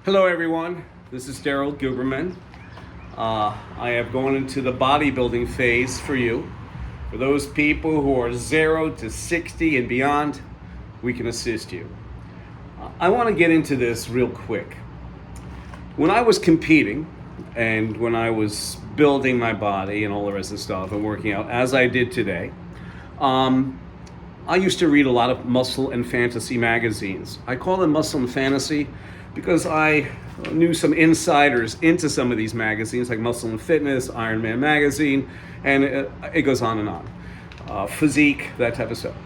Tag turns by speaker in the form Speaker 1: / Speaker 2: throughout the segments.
Speaker 1: Hello everyone, this is Daryl Guberman. I have gone into the bodybuilding phase for you. For those people who are 0 to 60 and beyond, we can assist you. I want to get into this real quick. When I was competing and when I was building my body and all the rest of the stuff and working out as I did today, I used to read a lot of muscle and fantasy magazines. I call them muscle and fantasy because I knew some insiders into some of these magazines, like Muscle and Fitness, Iron Man magazine, and it goes on and on. Physique, that type of stuff.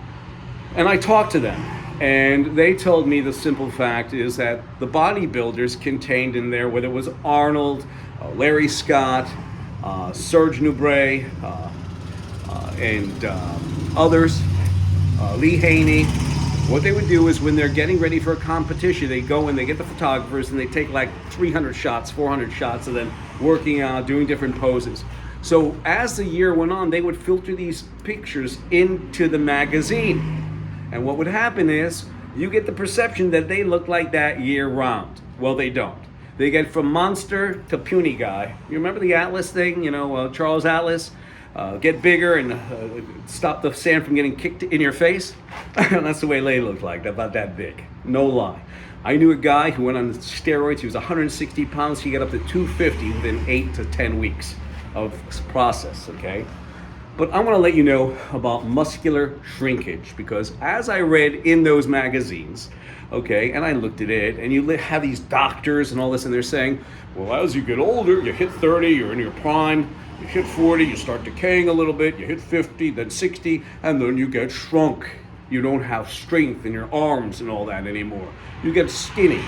Speaker 1: And I talked to them, and they told me the simple fact is that the bodybuilders contained in there, whether it was Arnold, Larry Scott, Serge Nubret, and others, Lee Haney, what they would do is when they're getting ready for a competition, they go and they get the photographers and they take like 300 shots, 400 shots of them working out, doing different poses. So as the year went on, they would filter these pictures into the magazine. And what would happen is you get the perception that they look like that year round. Well, they don't. They get from monster to puny guy. You remember the Atlas thing, Charles Atlas? Get bigger and stop the sand from getting kicked in your face. That's the way they looked like, about that big. No lie. I knew a guy who went on steroids. He was 160 pounds. He got up to 250 within 8 to 10 weeks of process, okay? But I want to let you know about muscular shrinkage because as I read in those magazines, okay, and I looked at it, and you have these doctors and all this, and they're saying, well, as you get older, you hit 30, you're in your prime, you hit 40, you start decaying a little bit, you hit 50, then 60, and then you get shrunk. You don't have strength in your arms and all that anymore. You get skinny.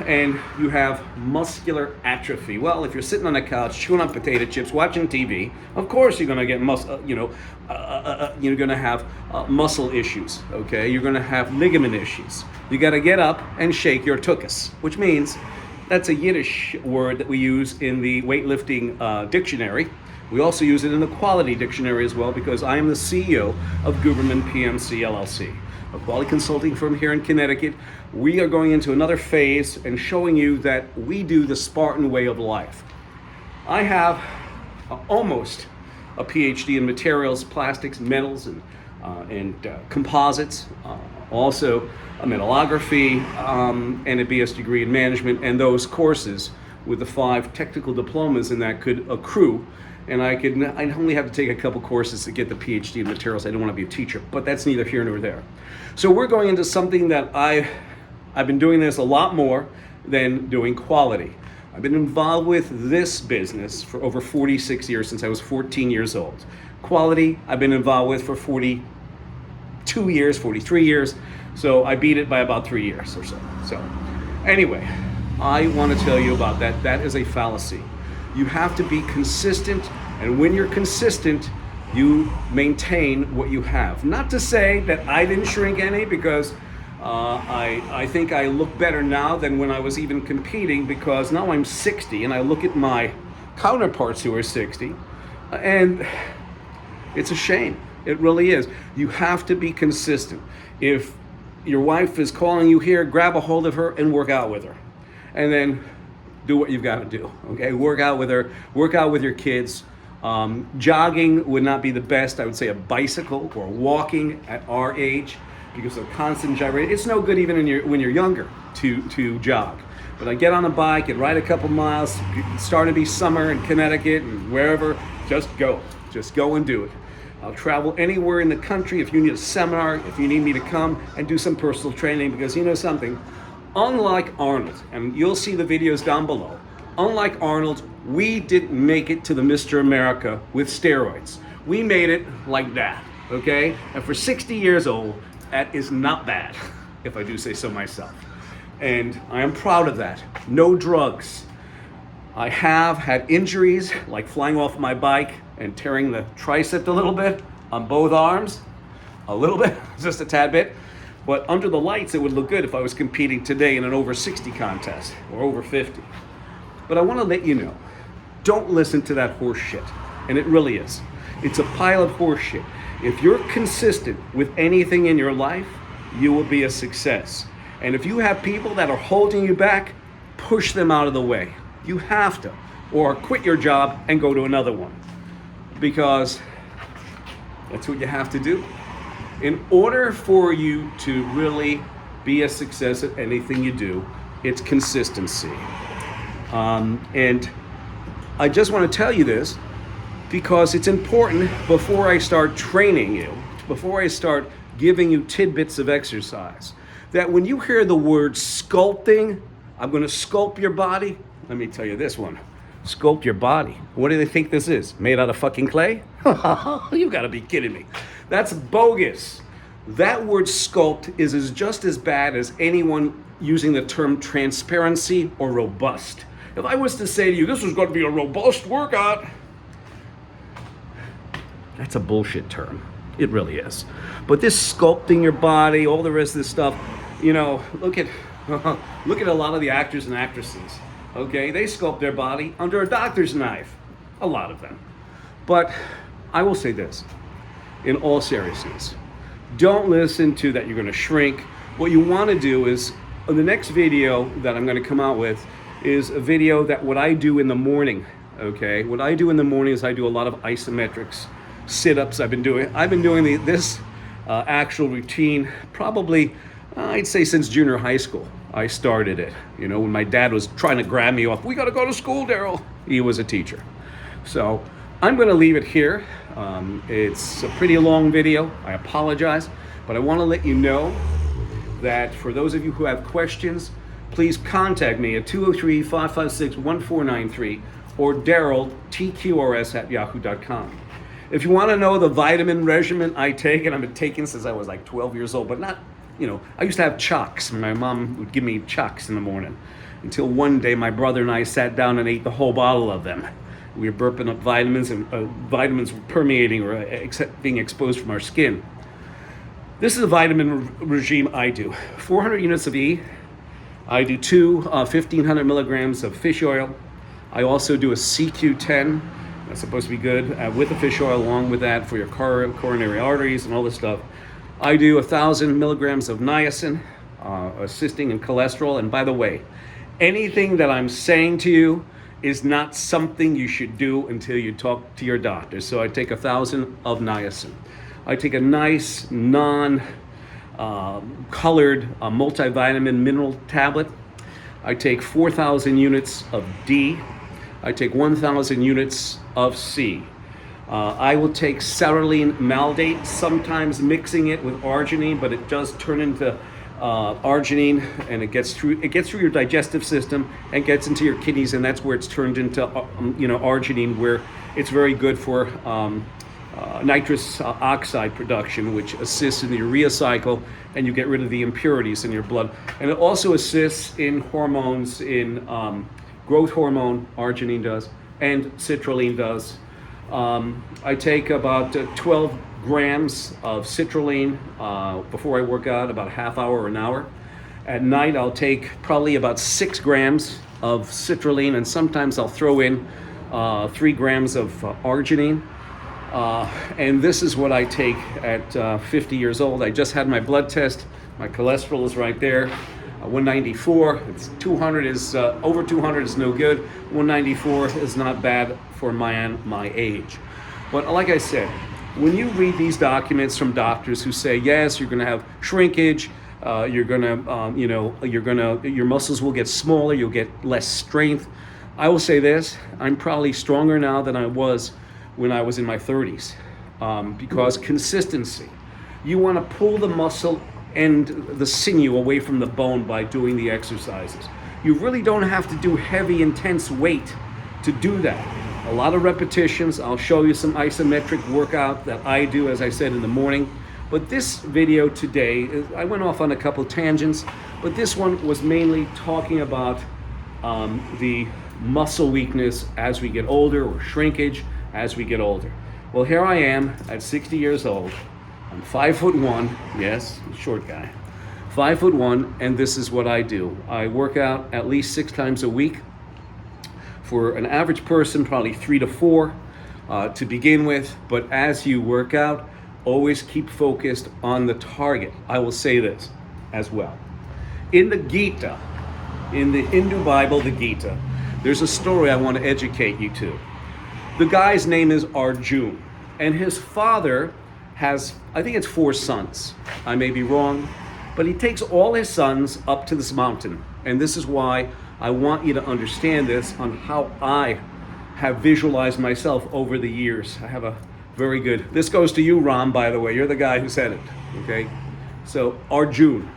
Speaker 1: And you have muscular atrophy. Well, if you're sitting on the couch chewing on potato chips, watching TV, of course you're going to get you're going to have muscle issues. Okay, you're going to have ligament issues. You got to get up and shake your tuchus, which means that's a Yiddish word that we use in the weightlifting dictionary. We also use it in the quality dictionary as well because I am the CEO of Guberman PMC LLC, a quality consulting firm here in Connecticut. We are going into another phase and showing you that we do the Spartan way of life. I have almost a PhD in materials, plastics, metals, and composites. Also a metallography and a BS degree in management, and those courses with the 5 technical diplomas in that could accrue. And I only have to take a couple courses to get the PhD in materials. I don't want to be a teacher, but that's neither here nor there. So we're going into something that I've been doing this a lot more than doing quality. I've been involved with this business for over 46 years, since I was 14 years old. Quality, I've been involved with for 42 years, 43 years. So I beat it by about 3 years or so. So anyway, I want to tell you about that. That is a fallacy. You have to be consistent, and when you're consistent, you maintain what you have. Not to say that I didn't shrink any, because I think I look better now than when I was even competing, because now I'm 60 and I look at my counterparts who are 60, and it's a shame. It really is. You have to be consistent. If your wife is calling you here, grab a hold of her and work out with her. And then do what you've got to do, okay? Work out with her, work out with your kids. Jogging would not be the best. I would say a bicycle or walking at our age, because of constant gyration. It's no good even when you're younger to jog. But I get on a bike and ride a couple miles. It's starting to be summer in Connecticut and wherever, just go and do it. I'll travel anywhere in the country if you need a seminar, if you need me to come and do some personal training, because you know something, unlike Arnold, and you'll see the videos down below, unlike Arnold, we didn't make it to the Mr.America with steroids. We made it like that, okay? And for 60 years old, that is not bad, if I do say so myself. And I am proud of that. No drugs. I have had injuries, like flying off my bike and tearing the tricep a little bit on both arms, a little bit, just a tad bit. But under the lights, it would look good if I was competing today in an over 60 contest or over 50. But I want to let you know, don't listen to that horse shit. And it really is. It's a pile of horse shit. If you're consistent with anything in your life, you will be a success. And if you have people that are holding you back, push them out of the way. You have to. Or quit your job and go to another one. Because that's what you have to do. In order for you to really be a success at anything you do, it's consistency. And I just want to tell you this because it's important before I start training you, before I start giving you tidbits of exercise, that when you hear the word sculpting, I'm going to sculpt your body. Let me tell you this one. Sculpt your body. What do they think this is? Made out of fucking clay? You gotta be kidding me. That's bogus. That word sculpt is just as bad as anyone using the term transparency or robust. If I was to say to you, this is going to be a robust workout, that's a bullshit term. It really is. But this sculpting your body, all the rest of this stuff, you know, look at a lot of the actors and actresses. Okay, they sculpt their body under a doctor's knife. A lot of them. But I will say this, in all seriousness, don't listen to that you're going to shrink. What you want to do is, the next video that I'm going to come out with is a video that what I do in the morning. Okay, what I do in the morning is I do a lot of isometrics, sit-ups. I've been doing this actual routine probably, I'd say since junior high school. I started it, you know, when my dad was trying to grab me off. We got to go to school, Daryl. He was a teacher. So I'm going to leave it here. It's a pretty long video. I apologize, but I want to let you know that for those of you who have questions, please contact me at 203-556-1493 or Daryl, TQRS@yahoo.com. If you want to know the vitamin regimen I take, and I've been taking since I was like 12 years old, but not, you know, I used to have chucks. My mom would give me chucks in the morning until one day my brother and I sat down and ate the whole bottle of them. We were burping up vitamins, and vitamins were permeating or being exposed from our skin. This is a vitamin regime I do. 400 units of E. I do 1,500 milligrams of fish oil. I also do a CQ10. That's supposed to be good with the fish oil along with that for your coronary arteries and all this stuff. I do 1,000 milligrams of niacin, assisting in cholesterol. And by the way, anything that I'm saying to you is not something you should do until you talk to your doctor. So I take 1,000 of niacin. I take a nice non-colored multivitamin mineral tablet. I take 4,000 units of D. I take 1,000 units of C. I will take sertraline maldate, sometimes mixing it with arginine, but it does turn into arginine, and it gets through your digestive system and gets into your kidneys, and that's where it's turned into arginine, where it's very good for nitrous oxide production, which assists in the urea cycle, and you get rid of the impurities in your blood. And it also assists in hormones, in growth hormone, arginine does, and citrulline does. I take about 12 grams of citrulline before I work out, about a half hour or an hour. At night, I'll take probably about 6 grams of citrulline, and sometimes I'll throw in 3 grams of arginine. And this is what I take at 50 years old. I just had my blood test. My cholesterol is right there. 194. It's 200 is over 200 is no good. 194 is not bad for my age. But like I said, when you read these documents from doctors who say, yes, you're going to have shrinkage, you're going to, your muscles will get smaller, you'll get less strength. I will say this: I'm probably stronger now than I was when I was in my 30s, because consistency. You want to pull the muscle and the sinew away from the bone by doing the exercises. You really don't have to do heavy, intense weight to do that. A lot of repetitions. I'll show you some isometric workout that I do, as I said, in the morning. But this video today, I went off on a couple tangents, but this one was mainly talking about the muscle weakness as we get older, or shrinkage as we get older. Well, here I am at 60 years old. I'm 5'1", yes, short guy, 5'1", and this is what I do. I work out at least 6 times a week. For an average person, probably 3 to 4 to begin with. But as you work out, always keep focused on the target. I will say this as well. In the Gita, in the Hindu Bible, the Gita, there's a story I want to educate you to. The guy's name is Arjun, and his father has, I think it's 4 sons. I may be wrong, but he takes all his sons up to this mountain. And this is why I want you to understand this on how I have visualized myself over the years. I have a very good, this goes to you, Ram, by the way. You're the guy who said it, okay? So Arjun,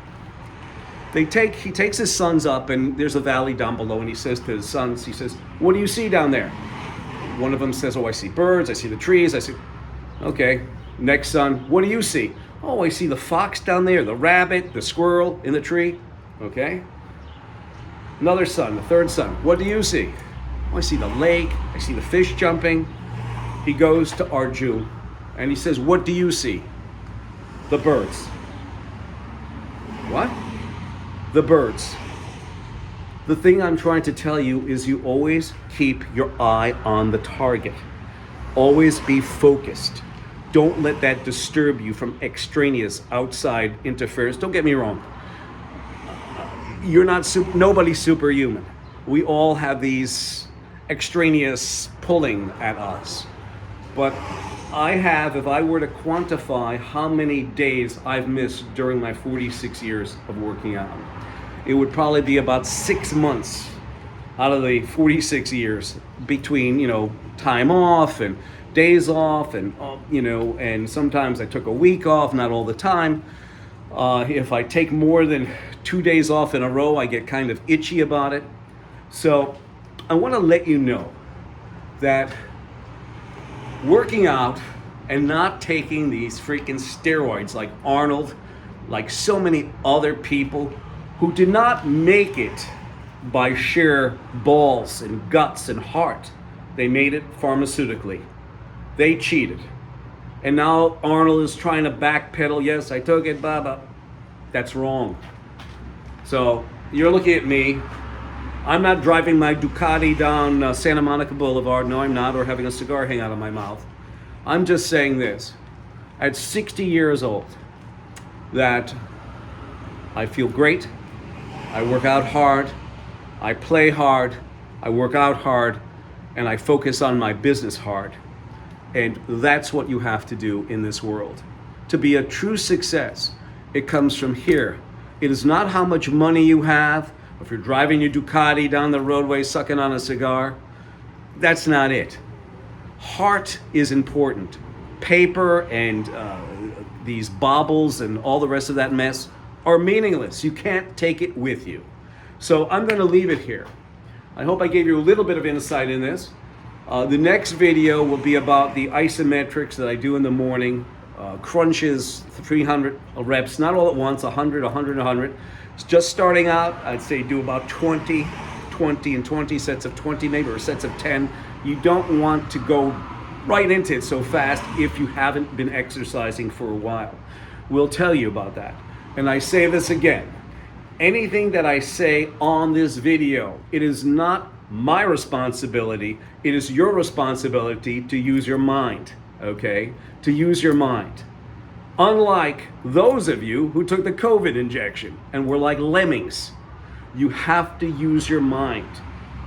Speaker 1: he takes his sons up, and there's a valley down below, and he says to his sons, he says, what do you see down there? One of them says, oh, I see birds, I see the trees, I see, okay. Next son, what do you see? Oh, I see the fox down there, the rabbit, the squirrel in the tree, okay. Another son, the third son, what do you see? Oh, I see the lake, I see the fish jumping. He goes to Arjun, and he says, what do you see? The birds. What? The birds. The thing I'm trying to tell you is you always keep your eye on the target. Always be focused. Don't let that disturb you from extraneous outside interference. Don't get me wrong. You're not nobody's superhuman. We all have these extraneous pulling at us. But I have, if I were to quantify how many days I've missed during my 46 years of working out, it would probably be about 6 months out of the 46 years between, time off and days off, and and sometimes I took a week off, not all the time. If I take more than 2 days off in a row, I get kind of itchy about it. So I want to let you know that working out and not taking these freaking steroids like Arnold, like so many other people who did not make it by sheer balls and guts and heart. They made it pharmaceutically. They cheated. And now Arnold is trying to backpedal. Yes, I took it, blah, blah. That's wrong. So you're looking at me. I'm not driving my Ducati down Santa Monica Boulevard. No, I'm not, or having a cigar hang out of my mouth. I'm just saying this. At 60 years old, that I feel great. I work out hard. I play hard. I work out hard. And I focus on my business hard. And that's what you have to do in this world. To be a true success, it comes from here. It is not how much money you have. If you're driving your Ducati down the roadway sucking on a cigar, that's not it. Heart is important. Paper and these baubles and all the rest of that mess are meaningless. You can't take it with you. So I'm going to leave it here. I hope I gave you a little bit of insight in this. The next video will be about the isometrics that I do in the morning. Crunches, 300 reps, not all at once, 100, 100, 100. It's just starting out. I'd say do about 20 and 20 sets of 20 maybe, or sets of 10. You don't want to go right into it so fast if you haven't been exercising for a while. We'll tell you about that. And I say this again. Anything that I say on this video, it is not my responsibility. It is your responsibility to use your mind, okay? To use your mind. Unlike those of you who took the COVID injection and were like lemmings, you have to use your mind.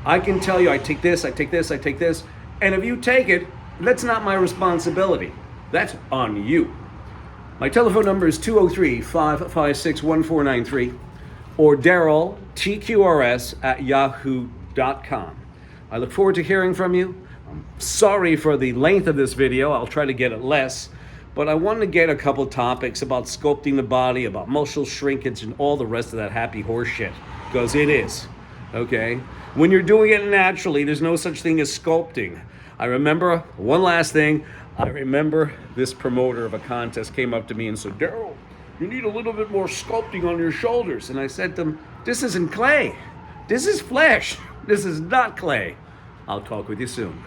Speaker 1: I can tell you, I take this, I take this, I take this, and if you take it, that's not my responsibility. That's on you. My telephone number is 203-556-1493 or Daryl, TQRS at yahoo.com. I look forward to hearing from you. I'm sorry for the length of this video. I'll try to get it less. But I wanted to get a couple topics about sculpting the body, about muscle shrinkage, and all the rest of that happy horse shit. Because it is, okay? When you're doing it naturally, there's no such thing as sculpting. I remember, one last thing, I remember this promoter of a contest came up to me and said, Daryl, you need a little bit more sculpting on your shoulders. And I said to him, this isn't clay. This is flesh. This is not clay. I'll talk with you soon.